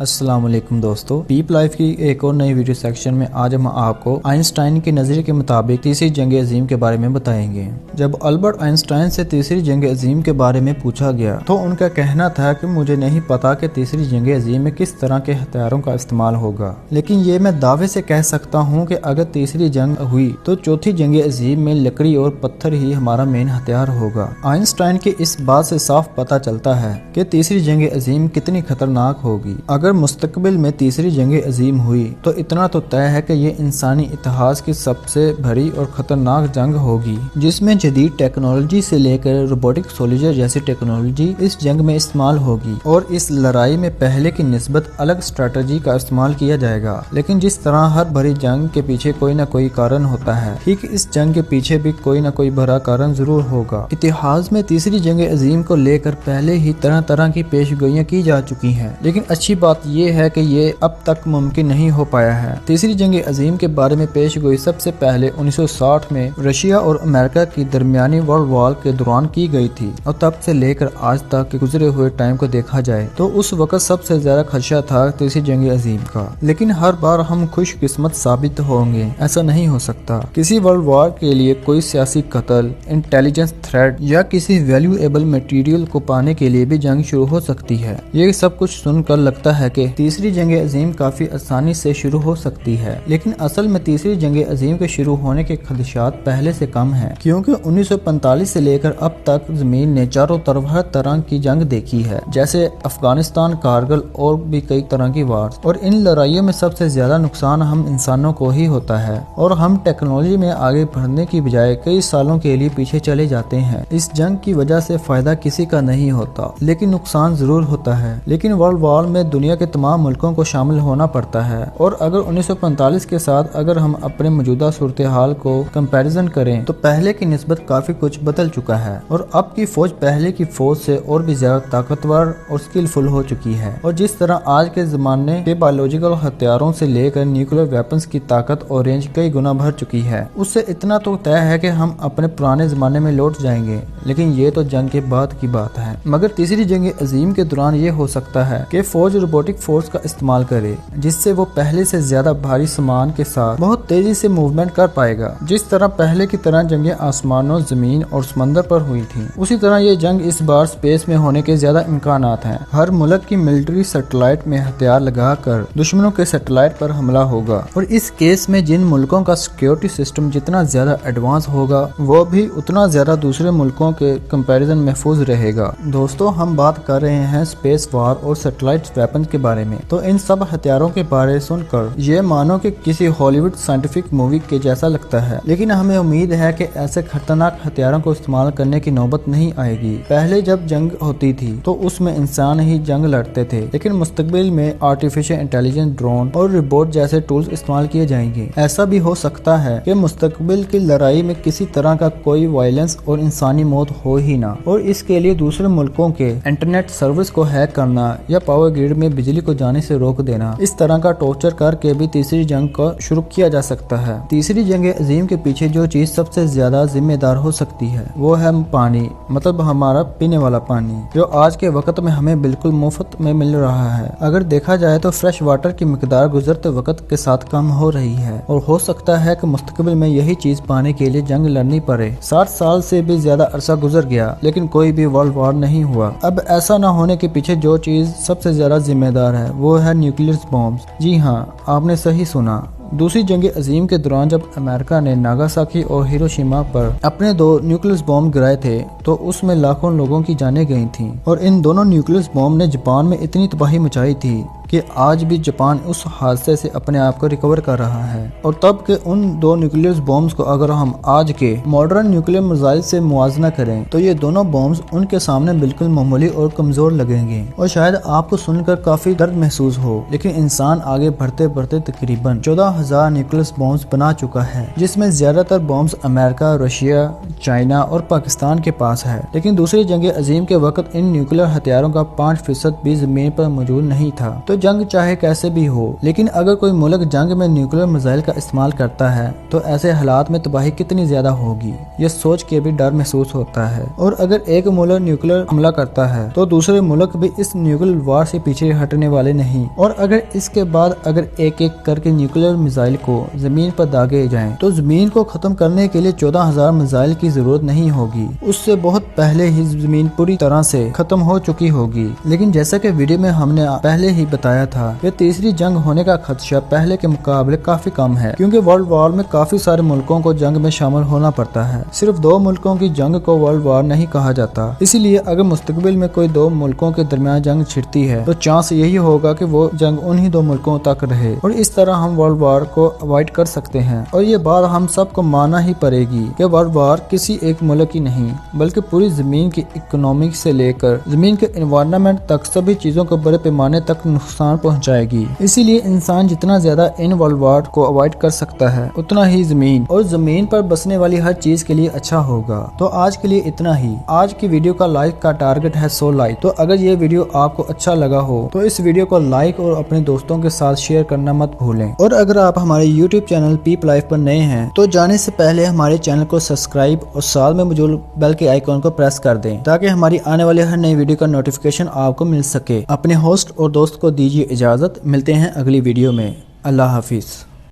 अस्सलाम वालेकुम दोस्तों, पीप लाइफ की एक और नई वीडियो सेक्शन में आज हम आपको आइंस्टाइन के नजरिए के मुताबिक तीसरी जंग अजीम के बारे में बताएंगे। जब अल्बर्ट आइंस्टाइन से तीसरी जंग अजीम के बारे में पूछा गया तो उनका कहना था कि मुझे नहीं पता कि तीसरी जंग अजीम में किस तरह के हथियारों का इस्तेमाल होगा, लेकिन ये मैं दावे से कह सकता हूँ कि अगर तीसरी जंग हुई तो चौथी जंग अजीम में लकड़ी और पत्थर ही हमारा मेन हथियार होगा। आइंस्टाइन की इस बात से साफ पता चलता है कि तीसरी जंग अजीम कितनी खतरनाक होगी। अगर मुस्तकबिल में तीसरी जंग अजीम हुई तो इतना तो तय है कि ये इंसानी इतिहास की सबसे बड़ी और खतरनाक जंग होगी, जिसमें जदीद टेक्नोलॉजी से लेकर रोबोटिक सोल्जर जैसी टेक्नोलॉजी इस जंग में इस्तेमाल होगी और इस लड़ाई में पहले की निस्बत अलग स्ट्रेटजी का इस्तेमाल किया जाएगा। लेकिन जिस तरह हर बड़ी जंग के पीछे कोई न कोई कारण होता है, ठीक इस जंग के पीछे भी कोई न कोई बड़ा कारण जरूर होगा। इतिहास में तीसरी जंग अजीम को लेकर पहले ही तरह तरह की पेशगोइयां की जा चुकी हैं, लेकिन अच्छी बात ये है कि ये अब तक मुमकिन नहीं हो पाया है। तीसरी जंग अजीम के बारे में पेशगोई सबसे पहले 1960 में रशिया और अमेरिका की दरमियानी वर्ल्ड वॉर के दौरान की गई थी, और तब से लेकर आज तक के गुजरे हुए टाइम को देखा जाए तो उस वक्त सबसे ज्यादा खदशा था तीसरी जंग अजीम का। लेकिन हर बार हम खुशकिस्मत साबित होंगे, ऐसा नहीं हो सकता। किसी वर्ल्ड वॉर के लिए कोई सियासी कत्ल, इंटेलिजेंस थ्रेट या किसी वैल्यूएबल मटेरियल को पाने के लिए भी जंग शुरू हो सकती है। ये सब कुछ सुनकर लगता है कि तीसरी जंग अजीम काफी आसानी से शुरू हो सकती है, लेकिन असल में तीसरी जंग अजीम के शुरू होने के खदशात पहले से कम हैं, क्योंकि 1945 से लेकर अब तक जमीन ने चारों तरफ हर तरह की जंग देखी है, जैसे अफगानिस्तान, कारगिल और भी कई तरह की वार। और इन लड़ाइयों में सबसे ज्यादा नुकसान हम इंसानों को ही होता है और हम टेक्नोलॉजी में आगे बढ़ने की बजाय कई सालों के लिए पीछे चले जाते हैं। इस जंग की वजह से फायदा किसी का नहीं होता, लेकिन नुकसान जरूर होता है। लेकिन वर्ल्ड वॉर में दुनिया के तमाम मुल्कों को शामिल होना पड़ता है, और अगर 1945 के साथ अगर हम अपने मौजूदा सूरत हाल को कंपैरिजन करें तो पहले की निस्बत काफी कुछ बदल चुका है, और अब की फौज पहले की फौज से और भी ज्यादा ताकतवर और स्किलफुल हो चुकी है। और जिस तरह आज के जमाने के बायोलॉजिकल हथियारों से लेकर न्यूक्लियर वेपन्स की ताकत और रेंज कई गुना बढ़ चुकी है, उससे इतना तो तय है कि हम अपने पुराने जमाने में लौट जाएंगे, लेकिन ये तो जंग के बाद की बात है। मगर तीसरी जंग अजीम के दौरान ये हो सकता है कि फौज रोबोटिक फोर्स का इस्तेमाल करे, जिससे वो पहले से ज्यादा भारी सामान के साथ बहुत तेजी से मूवमेंट कर पाएगा। जिस तरह पहले की तरह जंगें आसमानों, जमीन और समंदर पर हुई थी, उसी तरह ये जंग इस बार स्पेस में होने के ज्यादा इम्कानात हैं। हर मुल्क की मिलिट्री सैटेलाइट में हथियार लगाकर दुश्मनों के सैटेलाइट पर हमला होगा, और इस केस में जिन मुल्कों का सिक्योरिटी सिस्टम जितना ज्यादा एडवांस होगा, वो भी उतना ज्यादा दूसरे मुल्कों के कंपैरिजन महफूज रहेगा। दोस्तों, हम बात कर रहे हैं स्पेस वार और सैटेलाइट वेपन के बारे में, तो इन सब हथियारों के बारे सुनकर ये मानो कि किसी हॉलीवुड साइंटिफिक मूवी के जैसा लगता है, लेकिन हमें उम्मीद है कि ऐसे खतरनाक हथियारों को इस्तेमाल करने की नौबत नहीं आएगी। पहले जब जंग होती थी तो उसमें इंसान ही जंग लड़ते थे, लेकिन मुस्तकबिल में आर्टिफिशियल इंटेलिजेंस, ड्रोन और रोबोट जैसे टूल्स इस्तेमाल किए जाएंगे। ऐसा भी हो सकता है कि मुस्तकबिल की लड़ाई में किसी तरह का कोई वायलेंस और इंसानी मौत हो ही ना, और इसके लिए दूसरे मुल्कों के इंटरनेट सर्विस को हैक करना या पावर ग्रिड में बिजली को जाने से रोक देना, इस तरह का टॉर्चर करके भी तीसरी जंग को शुरू किया जा सकता है। तीसरी जंग अजीम के पीछे जो चीज सबसे ज्यादा जिम्मेदार हो सकती है वो है पानी, मतलब हमारा पीने वाला पानी, जो आज के वक्त में हमें बिल्कुल मुफ्त में मिल रहा है। अगर देखा जाए तो फ्रेश वाटर की मिकदार गुजरते वक्त के साथ कम हो रही है, और हो सकता है कि मुस्तकबिल में यही चीज पाने के लिए जंग लड़नी पड़े। 60 साल से भी ज्यादा अरसा गुजर गया, लेकिन कोई भी वर्ल्ड वॉर नहीं हुआ। अब ऐसा न होने के पीछे जो चीज सबसे ज्यादा जिम्मेदार है वो है न्यूक्लियर बॉम्ब्स। जी हाँ, आपने सही सुना। दूसरी जंग अजीम के दौरान जब अमेरिका ने नागासाकी और हिरोशिमा पर अपने 2 न्यूक्लियर बॉम्ब गिराए थे तो उसमें लाखों लोगों की जानें गई थीं, और इन दोनों न्यूक्लियर बॉम्ब ने जापान में इतनी तबाही मचाई थी कि आज भी जापान उस हादसे से अपने आप को रिकवर कर रहा है। और तब के उन 2 न्यूक्लियर बॉम्ब्स को अगर हम आज के मॉडर्न न्यूक्लियर मिसाइल से मुआवजा करें तो ये दोनों बॉम्ब्स उनके सामने बिल्कुल मामूली और कमजोर लगेंगे। और शायद आपको सुनकर काफी दर्द महसूस हो, लेकिन इंसान आगे बढ़ते बढ़ते तकरीबन 14,000 न्यूक्लियर बॉम्ब्स बना चुका है, जिसमें ज्यादातर बॉम्ब्स अमेरिका, रशिया, चाइना और पाकिस्तान के पास है। लेकिन दूसरी जंग अजीम के वक्त इन न्यूक्लियर हथियारों का 5% भी जमीन पर मौजूद नहीं था। तो जंग चाहे कैसे भी हो, लेकिन अगर कोई मुल्क जंग में न्यूक्लियर मिसाइल का इस्तेमाल करता है तो ऐसे हालात में तबाही कितनी ज्यादा होगी, ये सोच के भी डर महसूस होता है। और अगर एक मुल्क न्यूक्लियर हमला करता है तो दूसरे मुल्क भी इस न्यूक्लियर वार से पीछे हटने वाले नहीं। और अगर इसके बाद अगर एक एक करके न्यूक्लियर मिसाइल को जमीन पर दागे जाएं तो जमीन को खत्म करने के लिए 14,000 मिसाइल की जरूरत नहीं होगी, उससे बहुत पहले ही जमीन पूरी तरह से खत्म हो चुकी होगी। लेकिन जैसा कि वीडियो में हमने पहले ही बताया था कि तीसरी जंग होने का खदशा पहले के मुकाबले काफी कम है, क्योंकि वर्ल्ड वॉर में काफी सारे मुल्कों को जंग में शामिल होना पड़ता है। सिर्फ 2 मुल्कों की जंग को वर्ल्ड वॉर नहीं कहा जाता। इसीलिए अगर मुस्तकबिल में कोई 2 मुल्कों के दरमियान जंग छिड़ती है तो चांस यही होगा कि वो जंग उन्हीं 2 मुल्कों तक रहे, और इस तरह हम वर्ल्ड वॉर को अवॉइड कर सकते हैं। और ये बात हम सबको मानना ही पड़ेगी कि वर्ल्ड वॉर किसी एक मुल्क की नहीं बल्कि पूरी जमीन की इकोनॉमिक से लेकर जमीन के एनवायरनमेंट तक सभी चीजों को बड़े पैमाने तक नुकसान पहुंचाएगी। इसीलिए इंसान जितना ज्यादा इन वर्ल्ड वॉर को अवॉइड कर सकता है उतना ही जमीन और जमीन पर बसने वाली हर चीज के लिए अच्छा होगा। तो आज के लिए इतना ही। आज की वीडियो का लाइक का टारगेट है 100 लाइक। तो अगर ये वीडियो आपको अच्छा लगा हो तो इस वीडियो को लाइक और अपने दोस्तों के साथ शेयर करना मत भूलें। और अगर आप हमारे YouTube चैनल पीप लाइफ पर नए हैं तो जाने से पहले हमारे चैनल को सब्सक्राइब और साथ में मौजूद बेल के आइकॉन को प्रेस कर दें ताकि हमारी आने वाली हर नई वीडियो का नोटिफिकेशन आपको मिल सके। अपने होस्ट और दोस्त को दीजिए इजाजत, मिलते हैं अगली वीडियो में। अल्लाह हाफिज।